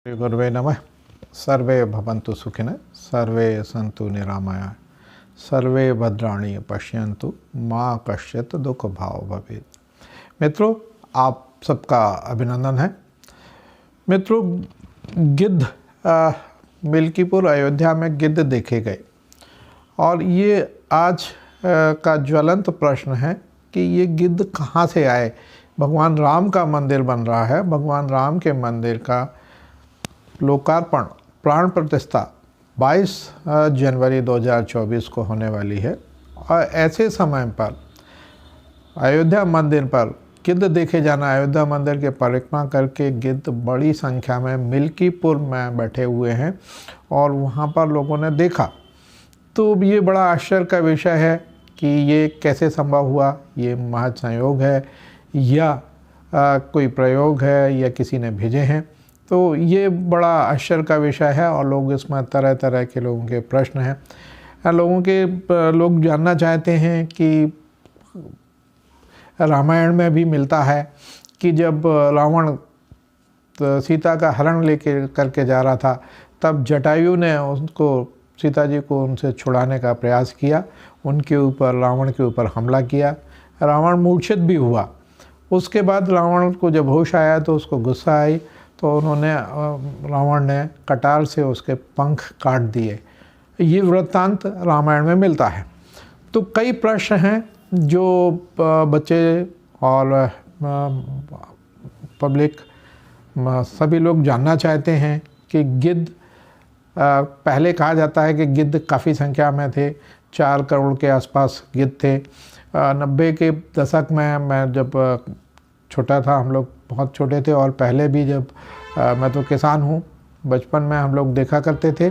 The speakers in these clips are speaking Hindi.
श्री गुरुवे नमः। सर्वे भवन्तु सुखिनः, सर्वे सन्तु निरामयाः, सर्वे भद्राणि पश्यन्तु माँ कश्चित् दुख भाव भवेत्। मित्रों, आप सबका अभिनंदन है। मित्रों, गिद्ध मिल्कीपुर अयोध्या में गिद्ध देखे गए और ये आज का ज्वलंत प्रश्न है कि ये गिद्ध कहाँ से आए। भगवान राम का मंदिर बन रहा है, भगवान राम के मंदिर का लोकार्पण प्राण प्रतिष्ठा 22 जनवरी 2024 को होने वाली है और ऐसे समय पर अयोध्या मंदिर पर गिद्ध देखे जाना, अयोध्या मंदिर के परिक्रमा करके गिद्ध बड़ी संख्या में मिल्कीपुर में बैठे हुए हैं और वहाँ पर लोगों ने देखा। तो ये बड़ा आश्चर्य का विषय है कि ये कैसे संभव हुआ। ये महज संयोग है या कोई प्रयोग है या किसी ने भेजे हैं। तो ये बड़ा आश्चर्य का विषय है और लोग इसमें तरह तरह के लोगों के प्रश्न हैं। लोग जानना चाहते हैं कि रामायण में भी मिलता है कि जब रावण सीता का हरण लेके करके जा रहा था, तब जटायु ने उसको सीता जी को उनसे छुड़ाने का प्रयास किया, उनके ऊपर रावण के ऊपर हमला किया, रावण मूर्छित भी हुआ। उसके बाद रावण को जब होश आया तो उसको गुस्सा आई, तो रावण ने कटार से उसके पंख काट दिए। ये वृत्तांत रामायण में मिलता है। तो कई प्रश्न हैं जो बच्चे और पब्लिक सभी लोग जानना चाहते हैं कि गिद्ध, पहले कहा जाता है कि गिद्ध काफ़ी संख्या में थे, 4 करोड़ के आसपास गिद्ध थे। 90 के दशक में मैं जब छोटा था, हम लोग बहुत छोटे थे और पहले भी जब मैं तो किसान हूँ, बचपन में हम लोग देखा करते थे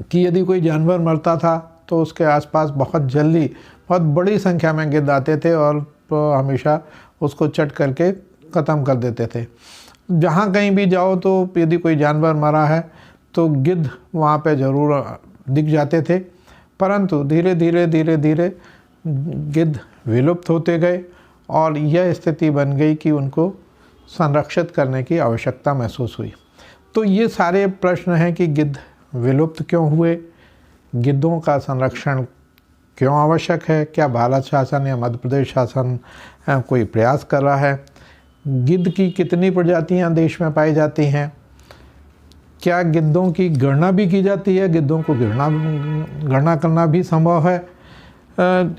कि यदि कोई जानवर मरता था तो उसके आसपास बहुत जल्दी बहुत बड़ी संख्या में गिद्ध आते थे और हमेशा उसको चट करके ख़त्म कर देते थे। जहाँ कहीं भी जाओ तो यदि कोई जानवर मरा है तो गिद्ध वहाँ पे ज़रूर दिख जाते थे। परंतु धीरे धीरे गिद्ध विलुप्त होते गए और यह स्थिति बन गई कि उनको संरक्षित करने की आवश्यकता महसूस हुई। तो ये सारे प्रश्न हैं कि गिद्ध विलुप्त क्यों हुए, गिद्धों का संरक्षण क्यों आवश्यक है, क्या भारत शासन या मध्य प्रदेश शासन कोई प्रयास कर रहा है, गिद्ध की कितनी प्रजातियां देश में पाई जाती हैं, क्या गिद्धों की गणना भी की जाती है, गिद्धों को गणना करना भी संभव है।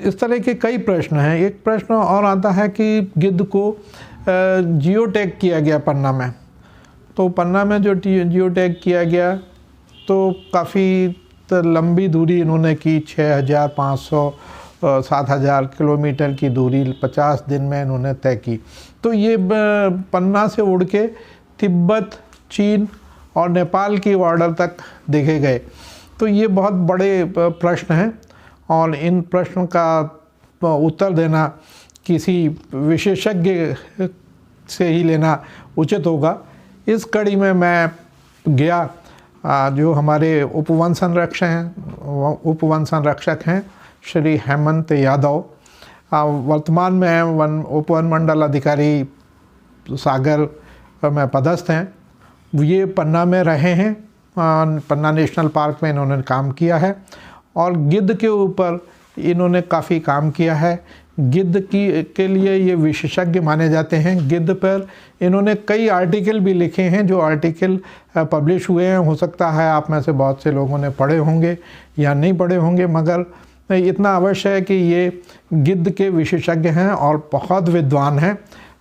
इस तरह के कई प्रश्न हैं। एक प्रश्न और आता है कि गिद्ध को जियो टैग किया गया पन्ना में। तो पन्ना में जो जियो टैग किया गया तो काफ़ी लंबी दूरी इन्होंने की, 6500 7000 किलोमीटर की दूरी 50 दिन में इन्होंने तय की। तो ये पन्ना से उड़ के तिब्बत, चीन और नेपाल की बॉर्डर तक देखे गए। तो ये बहुत बड़े प्रश्न हैं और इन प्रश्नों का उत्तर देना किसी विशेषज्ञ से ही लेना उचित होगा। इस कड़ी में मैं गया, जो हमारे उपवन संरक्षक हैं श्री हेमंत यादव, वर्तमान में उपवन मंडल अधिकारी सागर में पदस्थ हैं। ये पन्ना में रहे हैं, पन्ना नेशनल पार्क में इन्होंने काम किया है और गिद्ध के ऊपर इन्होंने काफ़ी काम किया है। गिद्ध के लिए ये विशेषज्ञ माने जाते हैं। गिद्ध पर इन्होंने कई आर्टिकल भी लिखे हैं, जो आर्टिकल पब्लिश हुए हैं। हो सकता है आप में से बहुत से लोगों ने पढ़े होंगे या नहीं पढ़े होंगे, मगर इतना अवश्य है कि ये गिद्ध के विशेषज्ञ हैं और बहुत विद्वान हैं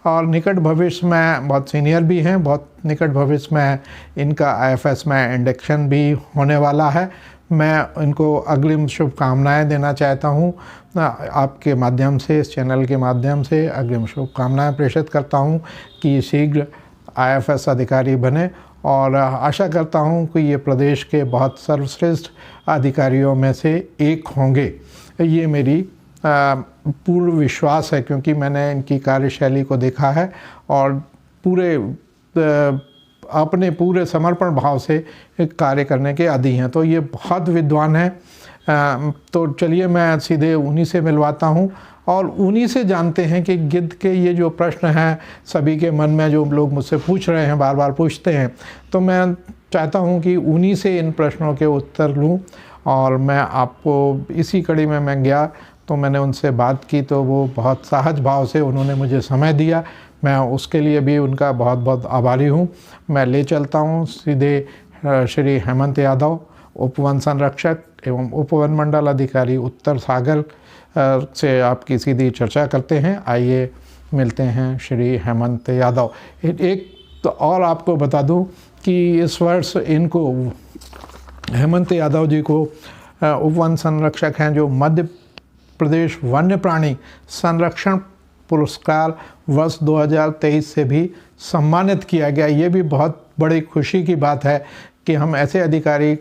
और निकट भविष्य में बहुत सीनियर भी हैं। बहुत निकट भविष्य में इनका IFS में इंडक्शन भी होने वाला है। मैं इनको अग्रिम शुभकामनाएं देना चाहता हूं। आपके माध्यम से, इस चैनल के माध्यम से अग्रिम शुभकामनाएं प्रेषित करता हूं कि शीघ्र IFS अधिकारी बने और आशा करता हूं कि ये प्रदेश के बहुत सर्वश्रेष्ठ अधिकारियों में से एक होंगे। ये मेरी पूर्ण विश्वास है, क्योंकि मैंने इनकी कार्यशैली को देखा है और अपने पूरे समर्पण भाव से कार्य करने के आदी हैं। तो ये बहुत विद्वान हैं। तो चलिए मैं सीधे उन्हीं से मिलवाता हूँ और उन्हीं से जानते हैं कि गिद्ध के ये जो प्रश्न हैं सभी के मन में, जो लोग मुझसे पूछ रहे हैं, बार बार पूछते हैं, तो मैं चाहता हूँ कि उन्हीं से इन प्रश्नों के उत्तर लूँ। और मैं आपको इसी कड़ी में मैं गया तो मैंने उनसे बात की, तो वो बहुत सहज भाव से उन्होंने मुझे समय दिया। मैं उसके लिए भी उनका बहुत बहुत आभारी हूँ। मैं ले चलता हूँ सीधे श्री हेमंत यादव, उपवन संरक्षक एवं उपवन मंडल अधिकारी उत्तर सागर से आपकी सीधी चर्चा करते हैं। आइए मिलते हैं श्री हेमंत यादव। एक तो और आपको बता दूं कि इस वर्ष इनको, हेमंत यादव जी को, उपवन संरक्षक हैं जो मध्य प्रदेश वन्य प्राणी संरक्षण पुरस्कार वर्ष 2023 से भी सम्मानित किया गया। ये भी बहुत बड़ी खुशी की बात है कि हम ऐसे अधिकारी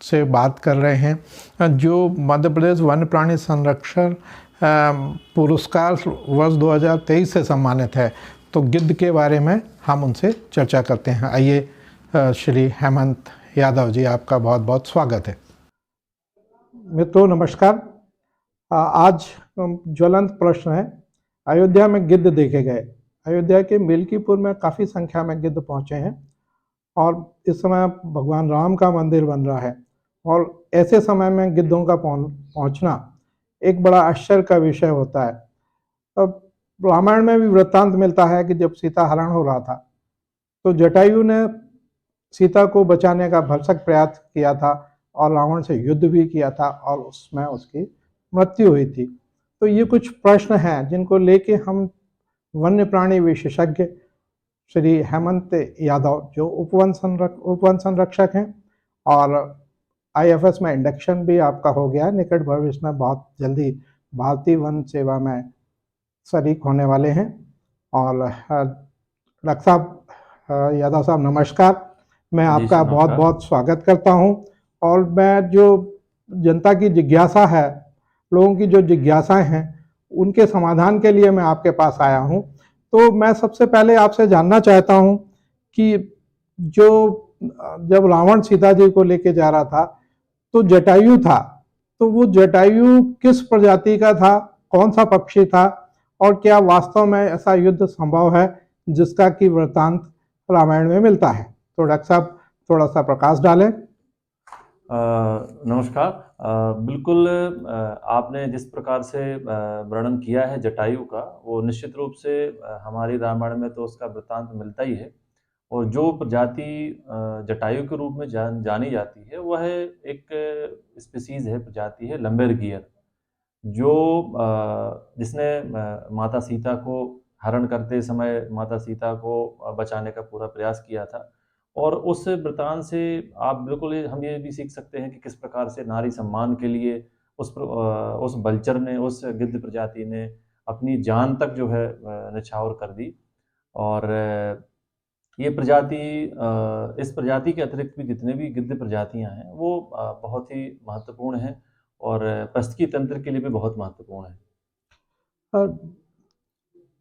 से बात कर रहे हैं जो मध्य प्रदेश वन्य प्राणी संरक्षण पुरस्कार वर्ष 2023 से सम्मानित है। तो गिद्ध के बारे में हम उनसे चर्चा करते हैं। आइए श्री हेमंत यादव जी, आपका बहुत बहुत स्वागत है। मित्रों नमस्कार। आज ज्वलंत प्रश्न है, अयोध्या में गिद्ध देखे गए। अयोध्या के मिल्कीपुर में काफ़ी संख्या में गिद्ध पहुँचे हैं और इस समय भगवान राम का मंदिर बन रहा है और ऐसे समय में गिद्धों का पहुँचना एक बड़ा आश्चर्य का विषय होता है। अब रामायण में भी वृत्तांत मिलता है कि जब सीता हरण हो रहा था तो जटायु ने सीता को बचाने का भरसक प्रयास किया था और रावण से युद्ध भी किया था और उसमें उसकी मृत्यु हुई थी। तो ये कुछ प्रश्न हैं जिनको लेके हम वन्य प्राणी विशेषज्ञ श्री हेमंत यादव, जो उपवन संरक्षक हैं और आईएफएस में इंडक्शन भी आपका हो गया है, निकट भविष्य में बहुत जल्दी भारतीय वन सेवा में शरीक होने वाले हैं। और डॉक्टर साहब, यादव साहब नमस्कार, मैं आपका बहुत बहुत स्वागत करता हूं। और मैं जो जनता की जिज्ञासा है, लोगों की जो जिज्ञासाएं हैं, उनके समाधान के लिए मैं आपके पास आया हूं। तो मैं सबसे पहले आपसे जानना चाहता हूं कि जब रावण सीता जी को लेके जा रहा था तो जटायु था, तो वो जटायु किस प्रजाति का था, कौन सा पक्षी था और क्या वास्तव में ऐसा युद्ध संभव है जिसका कि वृत्तांत रामायण में मिलता है? तो डॉक्टर साहब थोड़ा सा प्रकाश डालें। नमस्कार। बिल्कुल, आपने जिस प्रकार से वर्णन किया है जटायु का, वो निश्चित रूप से हमारी रामायण में तो उसका वृत्तांत मिलता ही है। और जो प्रजाति जटायु के रूप में जानी जाती है वह एक स्पीसीज है, प्रजाति है लंबेरगियर, जो जिसने माता सीता को हरण करते समय माता सीता को बचाने का पूरा प्रयास किया था। और उस वृतांत से आप बिल्कुल हम ये भी सीख सकते हैं कि किस प्रकार से नारी सम्मान के लिए उस बलचर ने, उस गिद्ध प्रजाति ने अपनी जान तक जो है न्यौछावर कर दी। और ये प्रजाति, इस प्रजाति के अतिरिक्त भी जितने भी गिद्ध प्रजातियां हैं वो बहुत ही महत्वपूर्ण हैं और पारिस्थितिकी तंत्र के लिए भी बहुत महत्वपूर्ण है।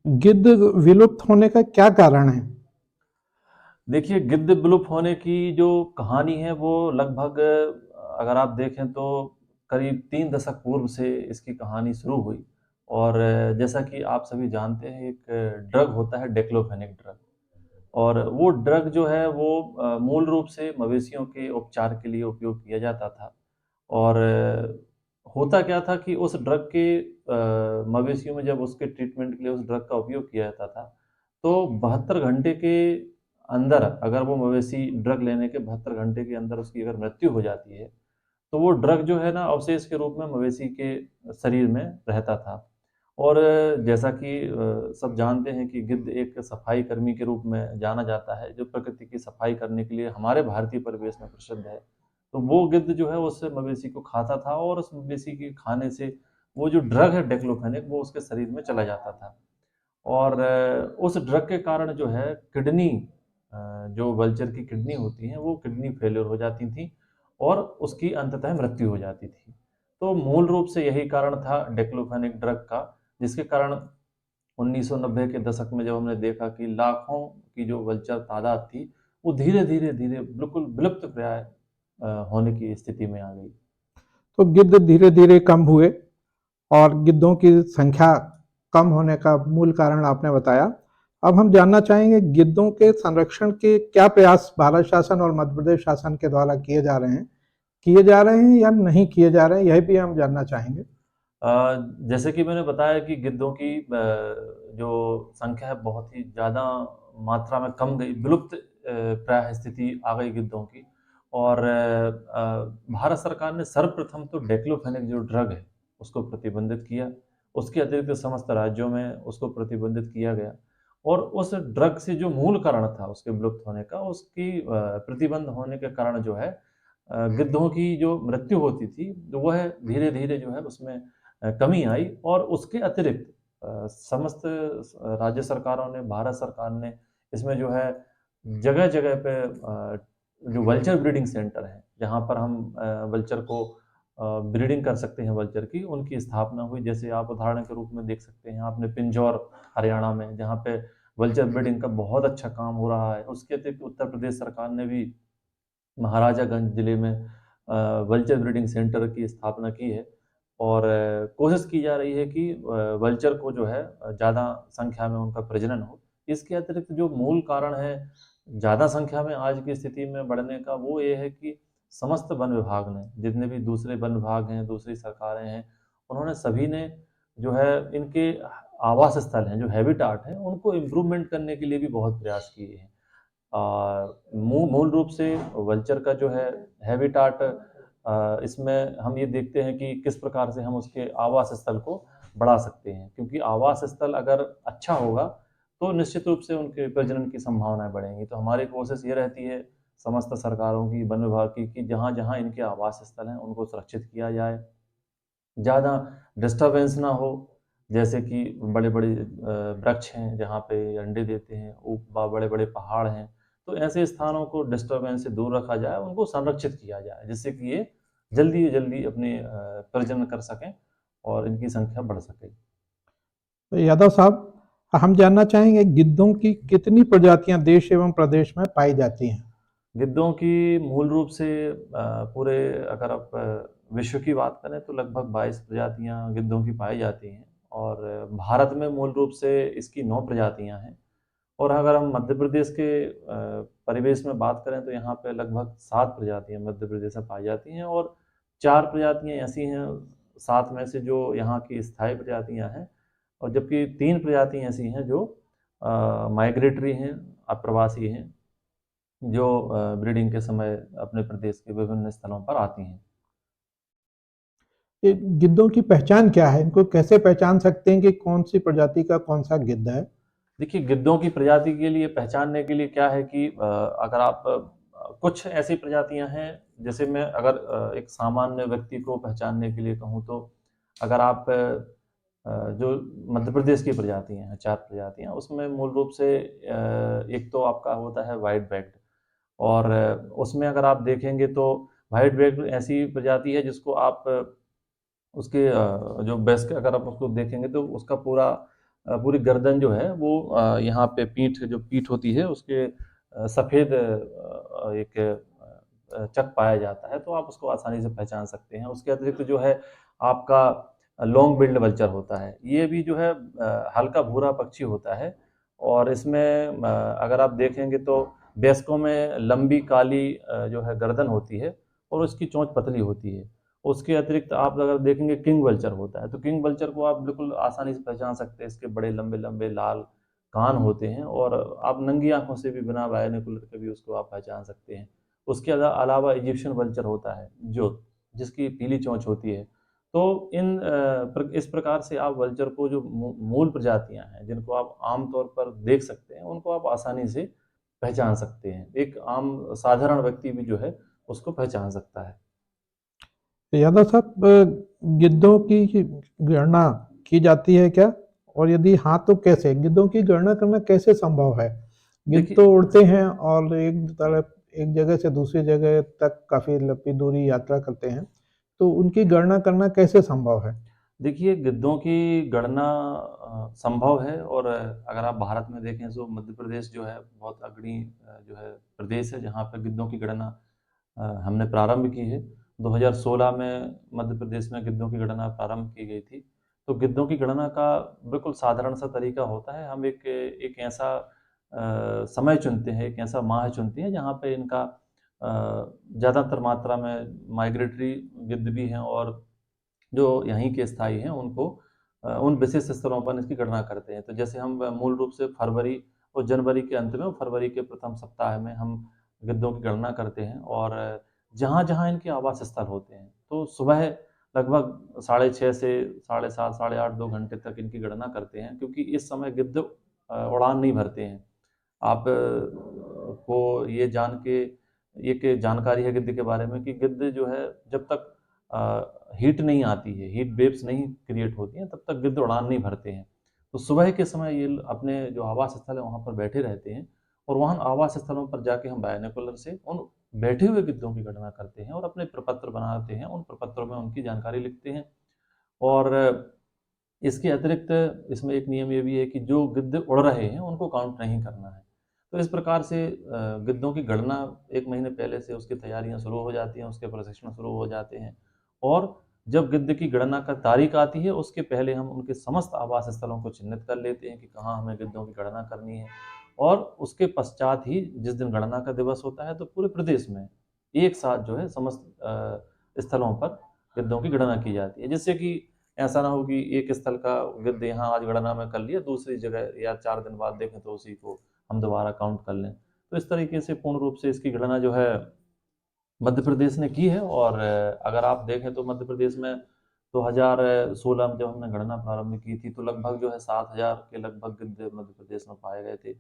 गिद्ध विलुप्त होने का क्या कारण है? देखिए, गिद्ध विलुप्त होने की जो कहानी है वो लगभग, अगर आप देखें तो करीब 3 दशक पूर्व से इसकी कहानी शुरू हुई। और जैसा कि आप सभी जानते हैं, एक ड्रग होता है डेक्लोफेनिक ड्रग, और वो ड्रग जो है वो मूल रूप से मवेशियों के उपचार के लिए उपयोग किया जाता था। और होता क्या था कि उस ड्रग के मवेशियों में जब उसके ट्रीटमेंट के लिए उस ड्रग का उपयोग किया जाता था तो 72 घंटे के अंदर, अगर वो मवेशी ड्रग लेने के 72 घंटे के अंदर उसकी अगर मृत्यु हो जाती है तो वो ड्रग जो है ना अवशेष के रूप में मवेशी के शरीर में रहता था। और जैसा कि सब जानते हैं कि गिद्ध एक सफाई कर्मी के रूप में जाना जाता है, जो प्रकृति की सफाई करने के लिए हमारे भारतीय परिवेश में प्रसिद्ध है। तो वो गिद्ध जो है उस मवेशी को खाता था और उस मवेशी के खाने से वो जो ड्रग है डेक्लोफेनिक वो उसके शरीर में चला जाता था। और उस ड्रग के कारण जो है किडनी, जो वल्चर की किडनी होती हैं वो किडनी फेलियर हो जाती थी और उसकी अंततः मृत्यु हो जाती थी। तो मूल रूप से यही कारण था डेक्लोफेनिक ड्रग का, जिसके कारण 1990 के दशक में जब हमने देखा कि लाखों की जो वल्चर तादाद थी वो धीरे धीरे धीरे बिल्कुल विलुप्त प्राय होने की स्थिति में आ गई। तो गिद्ध धीरे धीरे कम हुए और गिद्धों की संख्या कम होने का मूल कारण आपने बताया। अब हम जानना चाहेंगे गिद्धों के संरक्षण के क्या प्रयास भारत शासन और मध्य प्रदेश शासन के द्वारा किए जा रहे हैं या नहीं किए जा रहे हैं, यह भी हम जानना चाहेंगे। जैसे कि मैंने बताया कि गिद्धों की जो संख्या है बहुत ही ज़्यादा मात्रा में कम गई, विलुप्त प्राय स्थिति आ गई गिद्धों की। और भारत सरकार ने सर्वप्रथम तो डेक्लोफेनेक जो ड्रग है उसको प्रतिबंधित किया। उसके अतिरिक्त समस्त राज्यों में उसको प्रतिबंधित किया गया। और उस ड्रग से जो मूल कारण था उसके विलुप्त होने का, उसकी प्रतिबंध होने के कारण जो है गिद्धों की जो मृत्यु होती थी वह धीरे धीरे जो है उसमें कमी आई। और उसके अतिरिक्त समस्त राज्य सरकारों ने, भारत सरकार ने इसमें जो है जगह जगह पे जो वल्चर ब्रीडिंग सेंटर हैं जहाँ पर हम वल्चर को ब्रीडिंग कर सकते हैं वल्चर की, उनकी स्थापना हुई। जैसे आप उदाहरण के रूप में देख सकते हैं आपने पिंजौर हरियाणा में, जहाँ पे वल्चर ब्रीडिंग का बहुत अच्छा काम हो रहा है। उसके अतिरिक्त उत्तर प्रदेश सरकार ने भी महाराजागंज जिले में वल्चर ब्रीडिंग सेंटर की स्थापना की है। और कोशिश की जा रही है कि वल्चर को जो है ज़्यादा संख्या में उनका प्रजनन हो। इसके अतिरिक्त जो मूल कारण है ज़्यादा संख्या में आज की स्थिति में बढ़ने का, वो ये है कि समस्त वन विभाग ने, जितने भी दूसरे वन विभाग हैं, दूसरी सरकारें हैं, उन्होंने सभी ने जो है इनके आवास स्थल हैं, जो हैबिटाट हैं, उनको इम्प्रूवमेंट करने के लिए भी बहुत प्रयास किए हैं। मूल रूप से वल्चर का जो है हैबिटाट, इसमें हम ये देखते हैं कि किस प्रकार से हम उसके आवास स्थल को बढ़ा सकते हैं, क्योंकि आवास स्थल अगर अच्छा होगा तो निश्चित रूप से उनके प्रजनन की संभावनाएं बढ़ेंगी। तो हमारी कोशिश ये रहती है समस्त सरकारों की, वन विभाग की, कि जहाँ जहाँ इनके आवास स्थल हैं उनको सुरक्षित किया जाए, ज़्यादा डिस्टरबेंस ना हो। जैसे कि बड़े बड़े वृक्ष हैं जहाँ पे अंडे देते हैं, बड़े बड़े पहाड़ हैं, तो ऐसे स्थानों को डिस्टरबेंस से दूर रखा जाए, उनको संरक्षित किया जाए, जिससे कि ये जल्दी जल्दी अपने प्रजनन कर सकें और इनकी संख्या बढ़ सके। तो यादव साहब, हम जानना चाहेंगे गिद्धों की कितनी प्रजातियां देश एवं प्रदेश में पाई जाती हैं। गिद्धों की मूल रूप से पूरे, अगर आप विश्व की बात करें तो लगभग 22 प्रजातियां गिद्धों की पाई जाती हैं। और भारत में मूल रूप से इसकी 9 प्रजातियां हैं। और अगर हम मध्य प्रदेश के परिवेश में बात करें तो यहाँ पे लगभग 7 प्रजातियां मध्य प्रदेश में पाई जाती हैं। और 4 प्रजातियां ऐसी हैं 7 में से जो यहाँ की स्थायी प्रजातियां हैं, और जबकि 3 प्रजातियां ऐसी हैं जो माइग्रेटरी हैं, अप्रवासी हैं, जो ब्रीडिंग के समय अपने प्रदेश के विभिन्न स्थलों पर आती हैं। ये गिद्धों की पहचान क्या है, इनको कैसे पहचान सकते हैं कि कौन सी प्रजाति का कौन सा गिद्ध है। देखिए, गिद्धों की प्रजाति के लिए पहचानने के लिए क्या है कि अगर आप कुछ ऐसी प्रजातियां हैं, जैसे मैं अगर एक सामान्य व्यक्ति को पहचानने के लिए कहूँ तो, अगर आप जो मध्य प्रदेश की प्रजातियां हैं, 4 प्रजातियां, उसमें मूल रूप से एक तो आपका होता है वाइट बैक्ड। और उसमें अगर आप देखेंगे तो वाइट बैक्ड ऐसी प्रजाति है जिसको आप उसके जो बेस के अगर आप उसको देखेंगे तो उसका पूरी गर्दन जो है वो यहाँ पे जो पीठ होती है उसके सफ़ेद एक चक पाया जाता है, तो आप उसको आसानी से पहचान सकते हैं। उसके अतिरिक्त जो है आपका लॉन्ग बिल्ड वल्चर होता है, ये भी जो है हल्का भूरा पक्षी होता है। और इसमें अगर आप देखेंगे तो बेस्कों में लंबी काली जो है गर्दन होती है और उसकी चोंच पतली होती है। उसके अतिरिक्त आप अगर देखेंगे किंग वल्चर होता है, तो किंग वल्चर को आप बिल्कुल आसानी से पहचान सकते हैं। इसके बड़े लंबे लंबे लाल कान होते हैं और आप नंगी आंखों से भी, बिना बायनोकुलर के भी उसको आप पहचान सकते हैं। उसके अलावा इजिप्शियन वल्चर होता है जो जिसकी पीली चोंच होती है। तो इस प्रकार से आप वल्चर को, जो मूल प्रजातियां हैं जिनको आप आमतौर पर देख सकते हैं, उनको आप आसानी से पहचान सकते हैं। एक आम साधारण व्यक्ति भी जो है उसको पहचान सकता है। तो यादव साहब, गिद्धों की गणना की जाती है क्या, और यदि हाँ तो कैसे, गिद्धों की गणना करना कैसे संभव है। गिद्ध देखिए तो उड़ते हैं और एक जगह से दूसरी जगह तक काफी लंबी दूरी यात्रा करते हैं, तो उनकी गणना करना कैसे संभव है। देखिए, गिद्धों की गणना संभव है। और अगर आप भारत में देखें तो मध्य प्रदेश जो है बहुत अग्रणी जो है प्रदेश है जहाँ पर गिद्धों की गणना हमने प्रारंभ की है। 2016 में मध्य प्रदेश में गिद्धों की गणना प्रारंभ की गई थी। तो गिद्धों की गणना का बिल्कुल साधारण सा तरीका होता है। हम एक एक ऐसा समय चुनते हैं, एक ऐसा माह चुनते हैं जहाँ पे इनका ज़्यादातर मात्रा में माइग्रेटरी गिद्ध भी हैं, और जो यहीं के स्थायी हैं उनको उन विशेष स्थलों पर इसकी गणना करते हैं। तो जैसे हम मूल रूप से फरवरी और जनवरी के अंत में और फरवरी के प्रथम सप्ताह में हम गिद्धों की गणना करते हैं, और जहाँ-जहाँ इनके आवास स्थल होते हैं, तो सुबह लगभग 6:30 से 7:30, 8:30, 2 घंटे तक इनकी गणना करते हैं, क्योंकि इस समय गिद्ध उड़ान नहीं भरते हैं। आप को ये जान के एक जानकारी है गिद्ध के बारे में कि गिद्ध जो है जब तक हीट नहीं आती है, हीट वेव्स नहीं क्रिएट होती हैं, तब तक गिद्ध उड़ान नहीं भरते हैं। तो सुबह के समय ये अपने जो आवास स्थल है वहाँ पर बैठे रहते हैं, और वहाँ आवास स्थलों पर जाके हम बायनोकुलर से उन बैठे हुए गिद्धों की गणना करते हैं और अपने प्रपत्र बनाते हैं। उन प्रपत्रों में उनकी जानकारी लिखते हैं। और इसके अतिरिक्त इसमें एक नियम ये भी है कि जो गिद्ध उड़ रहे हैं उनको काउंट नहीं करना है। तो इस प्रकार से गिद्धों की गणना 1 महीने पहले से उसकी तैयारियां शुरू हो जाती हैं, उसके प्रशिक्षण शुरू हो जाते हैं, और जब गिद्ध की गणना का तारीख आती है उसके पहले हम उनके समस्त आवास स्थलों को चिन्हित कर लेते हैं कि कहाँ हमें गिद्धों की गणना करनी है। और उसके पश्चात ही जिस दिन गणना का दिवस होता है तो पूरे प्रदेश में एक साथ जो है समस्त स्थलों पर गिद्धों की गणना की जाती है, जिससे कि ऐसा ना हो कि एक स्थल का गिद्ध यहाँ आज गणना में कर लिया, दूसरी जगह या 4 दिन बाद देखें तो उसी को हम दोबारा काउंट कर लें। तो इस तरीके से पूर्ण रूप से इसकी गणना जो है मध्य प्रदेश ने की है। और अगर आप देखें तो मध्य प्रदेश में 2016 में जब हमने गणना प्रारंभ की थी तो लगभग जो है 7,000 के लगभग गिद्ध मध्य प्रदेश में पाए गए थे।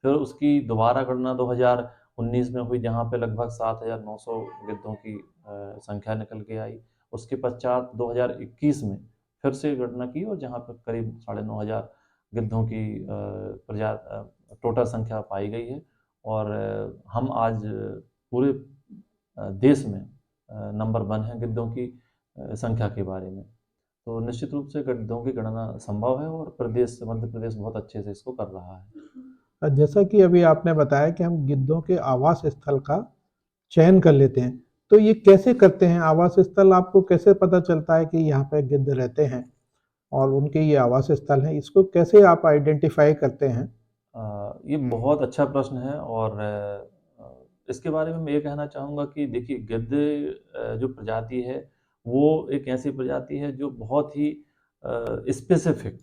फिर उसकी दोबारा गणना 2019 में हुई, जहाँ पे लगभग 7,900 गिद्धों की संख्या निकल के आई। उसके पश्चात 2021 में फिर से गणना की, और जहाँ पर करीब 9,500 गिद्धों की टोटल संख्या पाई गई है। और हम आज पूरे देश में नंबर 1 है गिद्धों की संख्या के बारे में। तो निश्चित रूप से गिद्धों की गणना संभव है, और मध्य प्रदेश बहुत अच्छे से इसको कर रहा है। जैसा कि अभी आपने बताया कि हम गिद्धों के आवास स्थल का चयन कर लेते हैं, तो ये कैसे करते हैं? आवास स्थल आपको कैसे पता चलता है कि यहाँ पे गिद्ध रहते हैं और उनके ये आवास स्थल हैं? इसको कैसे आप आइडेंटिफाई करते हैं? ये बहुत अच्छा प्रश्न है, और इसके बारे में मैं ये कहना चाहूँगा कि देखिए गिद्ध जो प्रजाति है वो एक ऐसी प्रजाति है जो बहुत ही स्पेसिफिक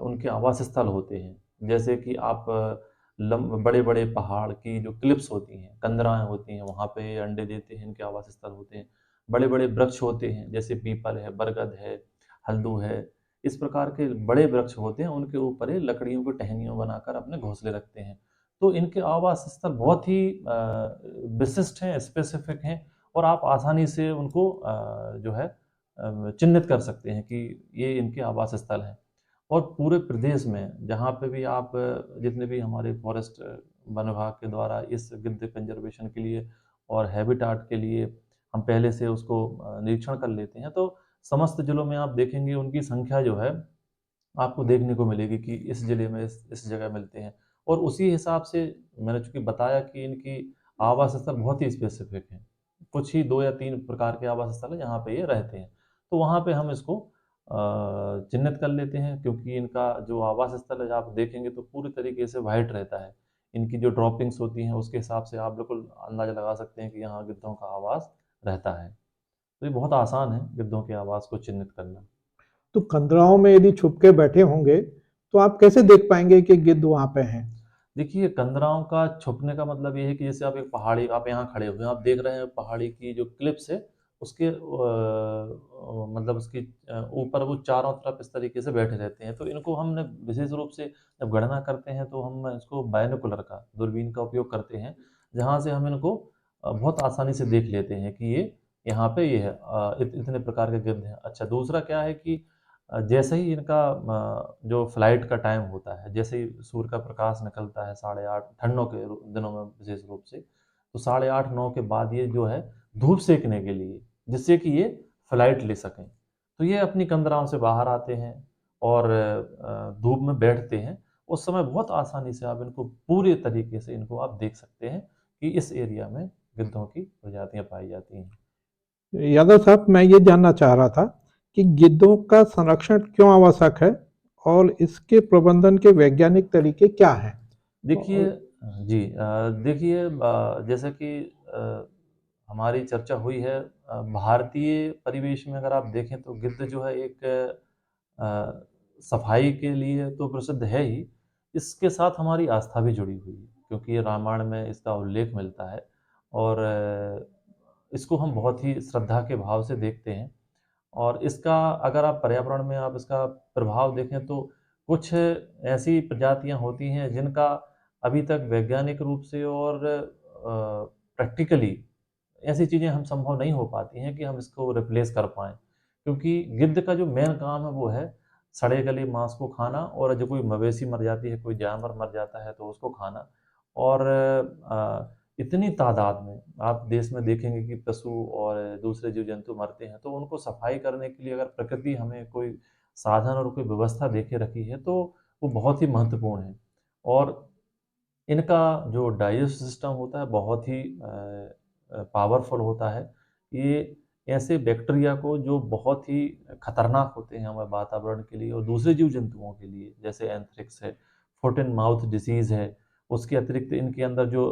उनके आवास स्थल होते हैं। जैसे कि आप बड़े बड़े पहाड़ की जो क्लिप्स होती हैं, कंदराएँ होती हैं, वहाँ पे अंडे देते हैं, इनके आवास स्थल होते हैं। बड़े बड़े वृक्ष होते हैं, जैसे पीपल है, बरगद है, हल्दू है, इस प्रकार के बड़े वृक्ष होते हैं, उनके ऊपर ये लकड़ियों की टहनियाँ बनाकर अपने घोंसले रखते हैं। तो इनके आवास स्थल बहुत ही विशिष्ट हैं, स्पेसिफिक हैं, और आप आसानी से उनको जो है चिन्हित कर सकते हैं कि ये इनके आवास स्थल हैं। और पूरे प्रदेश में जहाँ पे भी आप जितने भी हमारे फॉरेस्ट वन विभाग के द्वारा इस गिद्ध कंजर्वेशन के लिए और हैबिटाट के लिए हम पहले से उसको निरीक्षण कर लेते हैं, तो समस्त जिलों में आप देखेंगे उनकी संख्या जो है आपको देखने को मिलेगी कि इस जिले में इस जगह मिलते हैं। और उसी हिसाब से मैंने चूँकि बताया कि इनकी आवास स्थल बहुत ही स्पेसिफिक हैं। कुछ ही 2 या 3 प्रकार के आवास स्थल हैं जहाँ पे ये रहते हैं। तो वहाँ पे हम इसको चिह्नित कर लेते हैं, क्योंकि इनका जो आवास स्थल है आप देखेंगे तो पूरी तरीके से व्हाइट रहता है। इनकी जो ड्रॉपिंग्स होती हैं उसके हिसाब से आप बिल्कुल अंदाज़ा लगा सकते हैं कि यहाँ गिद्धों का आवास रहता है। तो ये बहुत आसान है गिद्धों के आवास को चिह्नित करना। तो कंदराओं में यदि छुप के बैठे होंगे, तो आप कैसे देख पाएंगे कि गिद्ध वहाँ पे हैं? देखिए, कंदराओं का छुपने का मतलब ये है कि जैसे आप एक पहाड़ी आप यहाँ खड़े हुए हैं, आप देख रहे हैं पहाड़ी की जो क्लिप्स है, उसके मतलब उसकी ऊपर वो चारों तरफ इस तरीके से बैठे रहते हैं। तो इनको हमने विशेष रूप से जब गणना करते हैं तो हम इसको बायनोकुलर का दूरबीन का उपयोग करते हैं, जहाँ से हम इनको बहुत आसानी से देख लेते हैं कि ये यहाँ पे ये है, इतने प्रकार के गिद्ध हैं। अच्छा, दूसरा क्या है कि जैसे ही इनका जो फ्लाइट का टाइम होता है, जैसे ही सूर्य का प्रकाश निकलता है 8:30 ठंडों के दिनों में विशेष रूप से, तो 8:30 9 के बाद ये जो है धूप सेकने के लिए, जिससे कि ये फ्लाइट ले सकें, तो ये अपनी कंदराओं से बाहर आते हैं और धूप में बैठते हैं। उस समय बहुत आसानी से आप इनको पूरे तरीके से इनको आप देख सकते हैं कि इस एरिया में गिद्धों की प्रजातियां पाई जाती हैं। यादव साहब, मैं ये जानना चाह रहा था कि गिद्धों का संरक्षण क्यों आवश्यक है और इसके प्रबंधन के वैज्ञानिक तरीके क्या हैं? देखिए और जी देखिए जैसा कि हमारी चर्चा हुई है भारतीय परिवेश में अगर आप देखें तो गिद्ध जो है एक सफाई के लिए तो प्रसिद्ध है ही, इसके साथ हमारी आस्था भी जुड़ी हुई है क्योंकि रामायण में इसका उल्लेख मिलता है और इसको हम बहुत ही श्रद्धा के भाव से देखते हैं और इसका अगर आप पर्यावरण में आप इसका प्रभाव देखें तो कुछ ऐसी प्रजातियां होती हैं जिनका अभी तक वैज्ञानिक रूप से और प्रैक्टिकली ऐसी चीज़ें हम संभव नहीं हो पाती हैं कि हम इसको रिप्लेस कर पाएँ। क्योंकि गिद्ध का जो मेन काम है वो है सड़े गले मांस को खाना और जो कोई मवेशी मर जाती है, कोई जानवर मर जाता है तो उसको खाना और इतनी तादाद में आप देश में देखेंगे कि पशु और दूसरे जीव-जंतु मरते हैं, तो उनको सफाई करने के लिए अगर प्रकृति हमें कोई साधन और कोई व्यवस्था दे के रखी है, तो वो बहुत ही महत्वपूर्ण है। और इनका जो डाइजेस्ट सिस्टम होता है बहुत ही पावरफुल होता है। ये ऐसे बैक्टीरिया को जो बहुत ही खतरनाक होते हैं हमारे वातावरण के लिए और दूसरे जीव-जंतुओं के लिए, जैसे एंथ्रेक्स है, फुट एंड माउथ डिसीज़ है, उसके अतिरिक्त इनके अंदर जो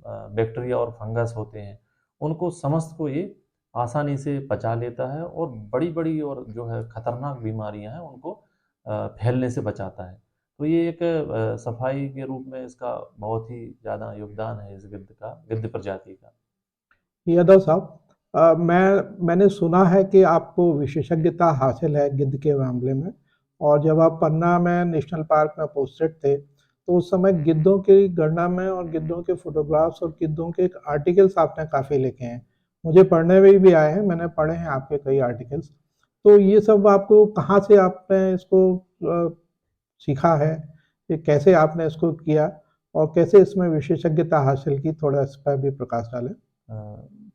बैक्टीरिया और फंगस होते हैं, उनको समस्त को ये आसानी से पचा लेता है और बड़ी-बड़ी और जो है खतरनाक बीमारियाँ हैं, उनको फैलने से बचाता है। तो ये एक सफाई के रूप में इसका बहुत ही ज़्यादा योगदान है इस गिद्ध का, गिद्ध प्रजाति का। यादव साहब, मैंने सुना है कि आपको विशेषज्ञता हासिल है गिद्ध के मामले में, और जब आप पन्ना में नेशनल पार्क में पोस्टेड थे तो उस समय गिद्धों की गणना में और गिद्धों के फोटोग्राफ्स और गिद्धों के आर्टिकल्स आपने काफ़ी लिखे हैं। मुझे पढ़ने में भी आए हैं, मैंने पढ़े हैं आपके कई आर्टिकल्स। तो ये सब आपको कहाँ से आपने इसको सीखा है, ये कैसे आपने इसको किया और कैसे इसमें विशेषज्ञता हासिल की, थोड़ा इस पर भी प्रकाश डालें।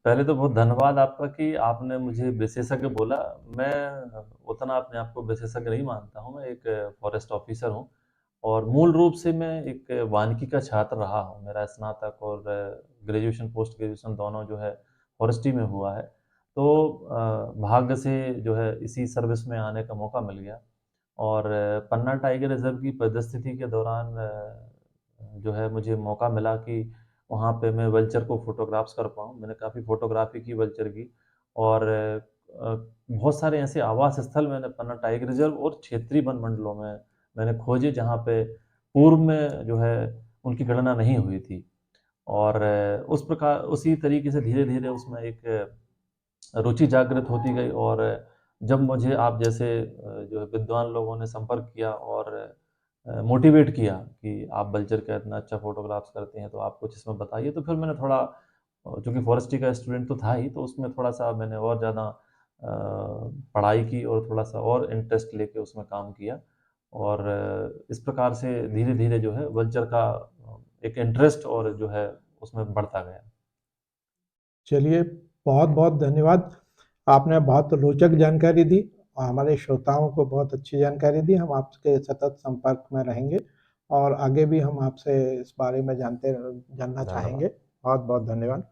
पहले तो बहुत धन्यवाद आपका कि आपने मुझे विशेषज्ञ बोला। मैं उतना अपने आप को विशेषज्ञ नहीं मानता हूँ, मैं एक फॉरेस्ट ऑफिसर हूँ और मूल रूप से मैं एक वानिकी का छात्र रहा हूँ। मेरा स्नातक और ग्रेजुएशन, पोस्ट ग्रेजुएशन दोनों जो है फॉरेस्ट्री में हुआ है। तो भाग्य से जो है इसी सर्विस में आने का मौका मिल गया और पन्ना टाइगर रिज़र्व की परिस्थिति के दौरान जो है मुझे मौका मिला कि वहाँ पे मैं वल्चर को फ़ोटोग्राफ्स कर पाऊँ। मैंने काफ़ी फ़ोटोग्राफ़ी की वल्चर की और बहुत सारे ऐसे आवास स्थल मैंने पन्ना टाइगर रिज़र्व और क्षेत्रीय वन मंडलों में मैंने खोजे जहाँ पे पूर्व में जो है उनकी गणना नहीं हुई थी। और उस प्रकार उसी तरीके से धीरे-धीरे उसमें एक रुचि जागृत होती गई और जब मुझे आप जैसे जो है विद्वान लोगों ने संपर्क किया और मोटिवेट किया कि आप वल्चर का इतना अच्छा फ़ोटोग्राफ्स करते हैं, तो आप कुछ इसमें बताइए। तो फिर मैंने थोड़ा चूँकि फ़ॉरेस्ट्री का स्टूडेंट तो था ही, तो उसमें थोड़ा-सा मैंने और ज़्यादा पढ़ाई की और थोड़ा-सा और इंटरेस्ट लेके उसमें काम किया और इस प्रकार से धीरे-धीरे जो है वल्चर का एक इंटरेस्ट और जो है उसमें बढ़ता गया। चलिए, बहुत-बहुत धन्यवाद। आपने बहुत रोचक जानकारी दी और हमारे श्रोताओं को बहुत अच्छी जानकारी दी। हम आपके सतत संपर्क में रहेंगे और आगे भी हम आपसे इस बारे में जानना चाहेंगे। धन्यवाद। बहुत-बहुत धन्यवाद।